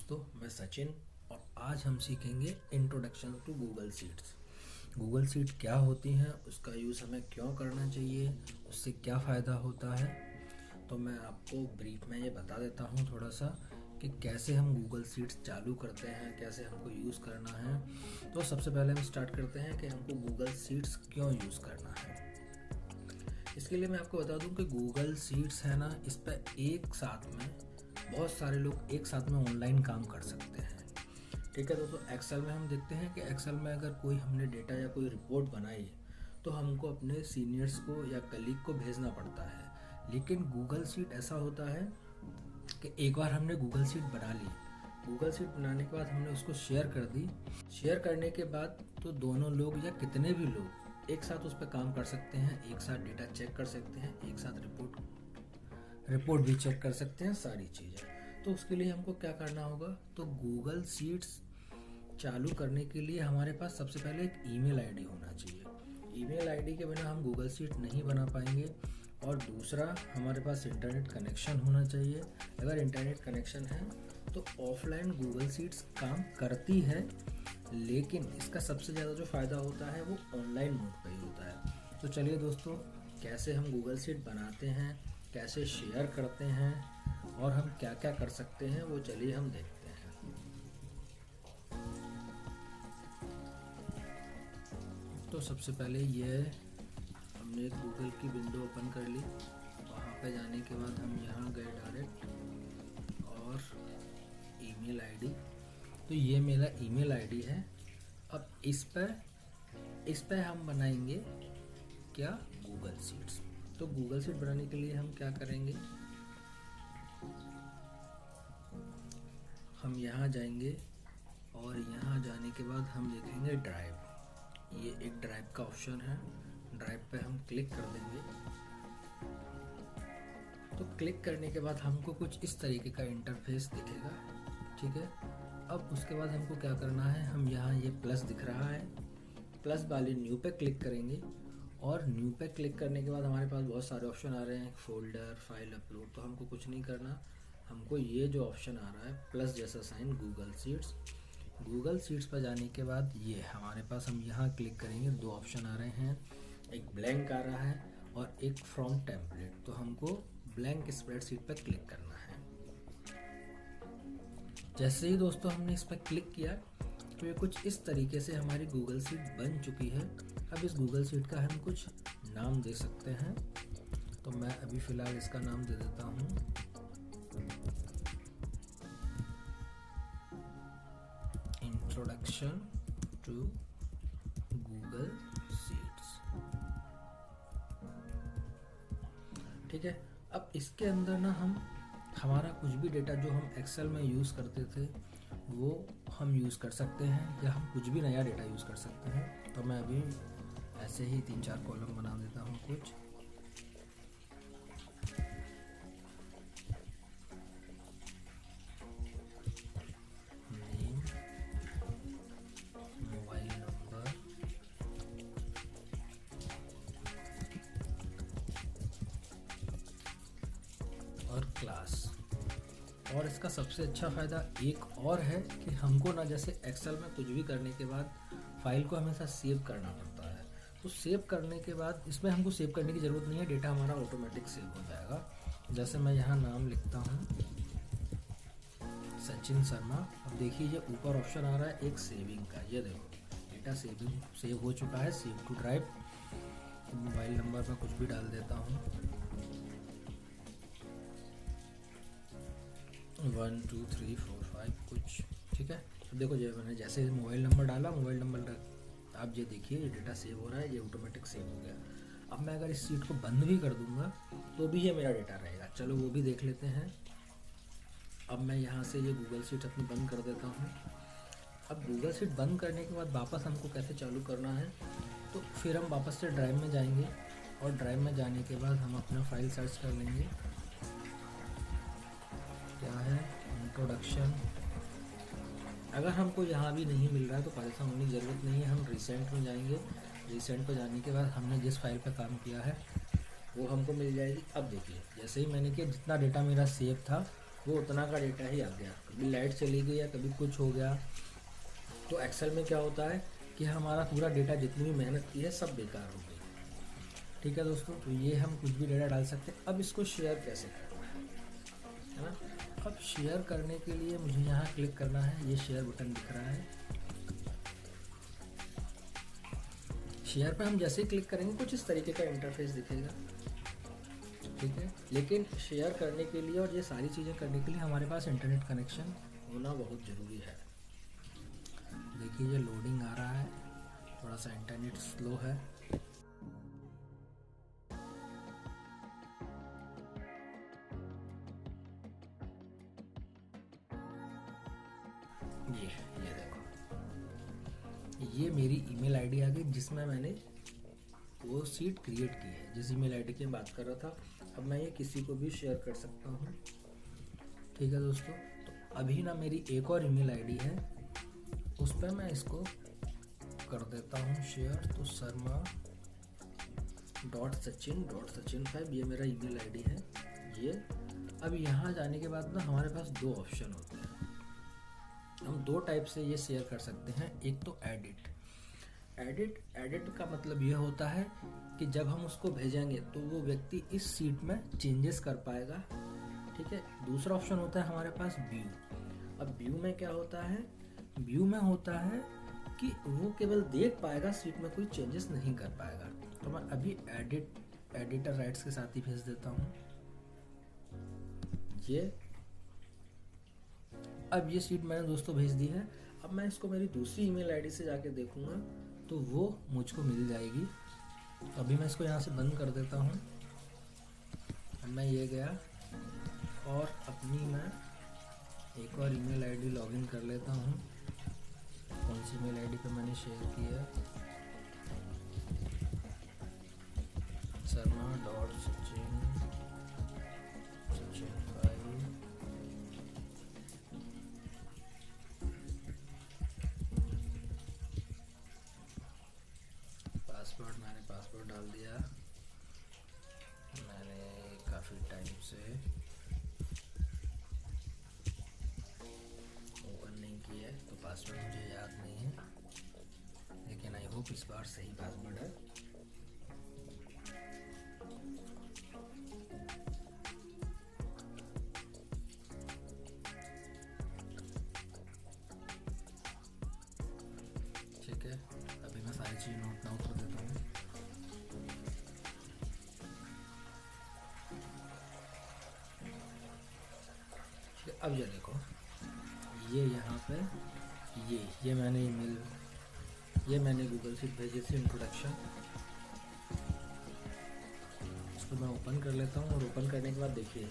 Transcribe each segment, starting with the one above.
दोस्तों, मैं सचिन और आज हम सीखेंगे introduction to Google Sheets. Google sheet क्या होती हैं, उसका यूज़ हमें क्यों करना चाहिए, उससे क्या फ़ायदा होता है। तो मैं आपको ब्रीफ में ये बता देता हूँ थोड़ा सा कि कैसे हम गूगल शीट्स चालू करते हैं, कैसे हमको यूज़ करना है। तो सबसे पहले हम स्टार्ट करते हैं कि हमको गूगल शीट्स क्यों यूज़ करना है। इसके लिए मैं आपको बता दूं कि गूगल शीट्स है ना, इस पर एक साथ में बहुत सारे लोग एक साथ में ऑनलाइन काम कर सकते हैं। ठीक है दोस्तों, एक्सेल में हम देखते हैं कि एक्सेल में अगर कोई हमने डेटा या कोई रिपोर्ट बनाई है तो हमको अपने सीनियर्स को या कलीग को भेजना पड़ता है। लेकिन गूगल शीट ऐसा होता है कि एक बार हमने गूगल शीट बना ली, गूगल शीट बनाने के बाद हमने उसको शेयर कर दी। शेयर करने के बाद तो दोनों लोग या कितने भी लोग एक साथ उस पर काम कर सकते हैं, एक साथ डेटा चेक कर सकते हैं, एक साथ रिपोर्ट भी चेक कर सकते हैं, सारी चीज़ें। तो उसके लिए हमको क्या करना होगा, तो गूगल शीट्स चालू करने के लिए हमारे पास सबसे पहले एक ईमेल आईडी होना चाहिए। ईमेल आईडी के बिना हम गूगल शीट नहीं बना पाएंगे। और दूसरा, हमारे पास इंटरनेट कनेक्शन होना चाहिए। अगर इंटरनेट कनेक्शन है तो ऑफलाइन गूगल शीट्स काम करती है, लेकिन इसका सबसे ज़्यादा जो फ़ायदा होता है वो ऑनलाइन मोड पर ही होता है। तो चलिए दोस्तों, कैसे हम गूगल शीट बनाते हैं, कैसे शेयर करते हैं और हम क्या क्या कर सकते हैं, वो चलिए हम देखते हैं। तो सबसे पहले ये हमने गूगल की विंडो ओपन कर ली। वहाँ पे जाने के बाद हम यहाँ गए डायरेक्ट और ईमेल आईडी, तो ये मेरा ईमेल आईडी है। अब इस पे हम बनाएंगे क्या, गूगल शीट्स। तो गूगल शीट बनाने के लिए हम क्या करेंगे, हम यहाँ जाएंगे और यहाँ जाने के बाद हम देखेंगे ड्राइव। ये एक ड्राइव का ऑप्शन है, ड्राइव पे हम क्लिक कर देंगे। तो क्लिक करने के बाद हमको कुछ इस तरीके का इंटरफेस दिखेगा। ठीक है, अब उसके बाद हमको क्या करना है, हम यहाँ ये प्लस दिख रहा है, प्लस वाले न्यू पे क्लिक करेंगे। और न्यू पे क्लिक करने के बाद हमारे पास बहुत सारे ऑप्शन आ रहे हैं, फोल्डर, फाइल अपलोड। तो हमको कुछ नहीं करना, हमको ये जो ऑप्शन आ रहा है प्लस जैसा sign, Google Sheets. Google Sheets पर जाने के बाद ये हमारे पास, हम यहाँ क्लिक करेंगे, दो ऑप्शन आ रहे हैं, एक ब्लैंक आ रहा है और एक फ्रॉम टेम्पलेट। तो हमको ब्लैंक स्प्रेडशीट पर क्लिक करना है। जैसे ही दोस्तों हमने इस पर क्लिक किया तो ये कुछ इस तरीके से हमारी गूगल शीट बन चुकी है। अब इस गूगल शीट का हम कुछ नाम दे सकते हैं। तो मैं अभी फ़िलहाल इसका नाम दे देता हूँ इंट्रोडक्शन टू गूगल शीट्स। ठीक है, अब इसके अंदर ना हम हमारा कुछ भी डेटा जो हम एक्सेल में यूज़ करते थे वो हम यूज़ कर सकते हैं, या हम कुछ भी नया डेटा यूज़ कर सकते हैं। तो मैं अभी ऐसे ही 3-4 कॉलम बना देता हूँ कुछ। नेम, मोबाइल नंबर, और क्लास। और इसका सबसे अच्छा फ़ायदा एक और है कि हमको ना, जैसे एक्सेल में कुछ भी करने के बाद फाइल को हमेशा सेव करना पड़ता है। तो सेव करने के बाद इसमें हमको सेव करने की ज़रूरत नहीं है, डेटा हमारा ऑटोमेटिक सेव हो जाएगा। जैसे मैं यहाँ नाम लिखता हूँ सचिन शर्मा। अब देखिए ये ऊपर ऑप्शन आ रहा है एक सेविंग का, ये देखो डेटा सेव हो चुका है, save to drive. Mobile number मैं कुछ भी डाल देता हूँ, 1 2 3 4 5 कुछ। ठीक है, तो देखो ये मैंने जैसे मोबाइल नंबर डाला, मोबाइल नंबर आप ये देखिए ये डेटा सेव हो रहा है, ये ऑटोमेटिक सेव हो गया। अब मैं अगर इस शीट को बंद भी कर दूंगा तो भी ये मेरा डेटा रहेगा। चलो वो भी देख लेते हैं। अब मैं यहाँ से ये गूगल शीट अपनी बंद कर देता हूँ। अब गूगल शीट बंद करने के बाद वापस हमको कैसे चालू करना है, तो फिर हम वापस से ड्राइव में जाएंगे और ड्राइव में जाने के बाद हम अपना फाइल सर्च कर लेंगे, क्या है, इंट्रोडक्शन। अगर हमको यहाँ भी नहीं मिल रहा है तो परेशान होने की ज़रूरत नहीं है, हम रिसेंट में जाएंगे। रिसेंट पर जाने के बाद हमने जिस फाइल पर काम किया है वो हमको मिल जाएगी। अब देखिए जैसे ही मैंने किया, जितना डेटा मेरा सेव था वो उतना का डेटा ही आ गया, कभी लाइट चली गई या कभी कुछ हो गया। तो एक्सेल में क्या होता है कि हमारा पूरा डेटा जितनी भी मेहनत की है सब बेकार हो गई। ठीक है दोस्तों, तो ये हम कुछ भी डेटा डाल सकते हैं। अब इसको शेयर कैसे करना है ना। अब शेयर करने के लिए मुझे यहाँ क्लिक करना है, ये शेयर बटन दिख रहा है। शेयर पे हम जैसे ही क्लिक करेंगे कुछ इस तरीके का इंटरफेस दिखेगा। ठीक है, लेकिन शेयर करने के लिए और ये सारी चीज़ें करने के लिए हमारे पास इंटरनेट कनेक्शन होना बहुत ज़रूरी है। देखिए ये लोडिंग आ रहा है, थोड़ा सा इंटरनेट स्लो है। ये देखो, ये मेरी ईमेल आईडी आ गई जिसमें मैंने वो सीट क्रिएट की है, जिस ईमेल आईडी की मैं बात कर रहा था। अब मैं ये किसी को भी शेयर कर सकता हूँ। ठीक है दोस्तों, तो अभी ना मेरी एक और ईमेल आईडी है, उस पर मैं इसको कर देता हूँ शेयर। तो sarma.sachin.sachin5 ये मेरा ईमेल आईडी है ये। अब यहाँ जाने के बाद ना हमारे पास दो ऑप्शन होते हैं, हम दो टाइप से ये शेयर कर सकते हैं। एक तो एडिट का मतलब ये होता है कि जब हम उसको भेजेंगे तो वो व्यक्ति इस सीट में चेंजेस कर पाएगा। ठीक है, दूसरा ऑप्शन होता है हमारे पास व्यू। अब व्यू में क्या होता है, व्यू में होता है कि वो केवल देख पाएगा, सीट में कोई चेंजेस नहीं कर पाएगा। तो मैं अभी एडिटर राइट्स के साथ ही भेज देता हूँ ये। अब ये सीट मैंने दोस्तों भेज दी है। अब मैं इसको मेरी दूसरी ईमेल आईडी से जाके देखूंगा तो वो मुझको मिल जाएगी। अभी मैं इसको यहाँ से बंद कर देता हूँ। अब मैं ये गया और अपनी मैं एक और ईमेल आईडी लॉगिन कर लेता हूँ। कौन सी ईमेल आईडी पे मैंने शेयर की है, sarma.sachin5। मैंने पासवर्ड डाल दिया। मैंने काफ़ी टाइम से ओपन नहीं किया है तो पासवर्ड मुझे याद नहीं है, लेकिन आई होप इस बार सही पासवर्ड है। ठीक है, अभी मैं सारी चीज़ नोट डाउन कर देता हूँ। अब ये देखो, ये यहाँ पे ये मैंने ईमेल, ये मैंने गूगल शीट भेजी थी इंट्रोडक्शन। इसको मैं ओपन कर लेता हूँ और ओपन करने के बाद देखिए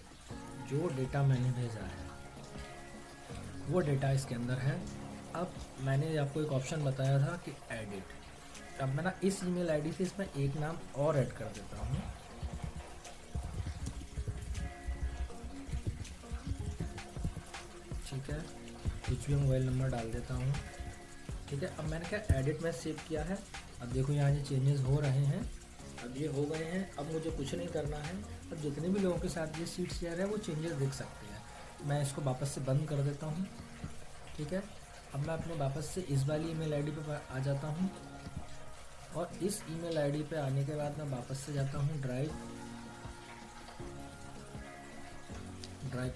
जो डेटा मैंने भेजा है वो डेटा इसके अंदर है। अब मैंने आपको एक ऑप्शन बताया था कि एडिट। अब मैं ना इस ईमेल आईडी से इसमें एक नाम और ऐड कर देता हूँ। ठीक है, कुछ भी मोबाइल नंबर डाल देता हूँ। ठीक है, अब मैंने क्या एडिट में सेव किया है। अब देखो यहाँ ये चेंजेस हो रहे हैं, अब ये हो गए हैं। अब मुझे कुछ नहीं करना है। अब जितने भी लोगों के साथ ये सीट शेयर है वो चेंजेस देख सकते हैं। मैं इसको वापस से बंद कर देता हूँ। ठीक है, अब मैं अपने वापस से इस वाली ईमेल आईडी पे आ जाता हूँ और इस ईमेल आईडी पे आने के बाद मैं वापस से जाता हूँ ड्राइव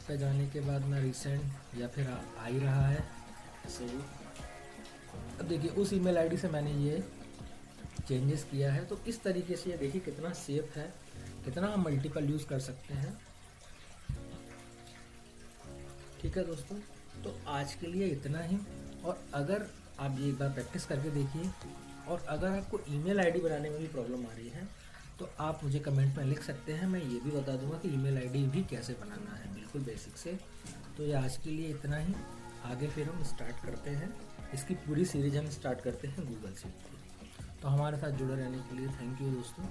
पे जाने के बाद मैं रिसेंट या फिर आ ही रहा है सही। अब देखिए उस ईमेल आईडी से मैंने ये चेंजेस किया है। तो इस तरीके से ये देखिए कितना सेफ है, कितना हम मल्टीपल यूज़ कर सकते हैं। ठीक है दोस्तों, तो आज के लिए इतना ही। और अगर आप ये एक बार प्रैक्टिस करके देखिए, और अगर आपको ईमेल आईडी बनाने में भी प्रॉब्लम आ रही है तो आप मुझे कमेंट में लिख सकते हैं। मैं ये भी बता दूंगा कि ईमेल आईडी भी कैसे बनाना है, बिल्कुल बेसिक से। तो ये आज के लिए इतना ही। आगे फिर हम स्टार्ट करते हैं, इसकी पूरी सीरीज हम स्टार्ट करते हैं गूगल शीट की। तो हमारे साथ जुड़े रहने के लिए थैंक यू दोस्तों।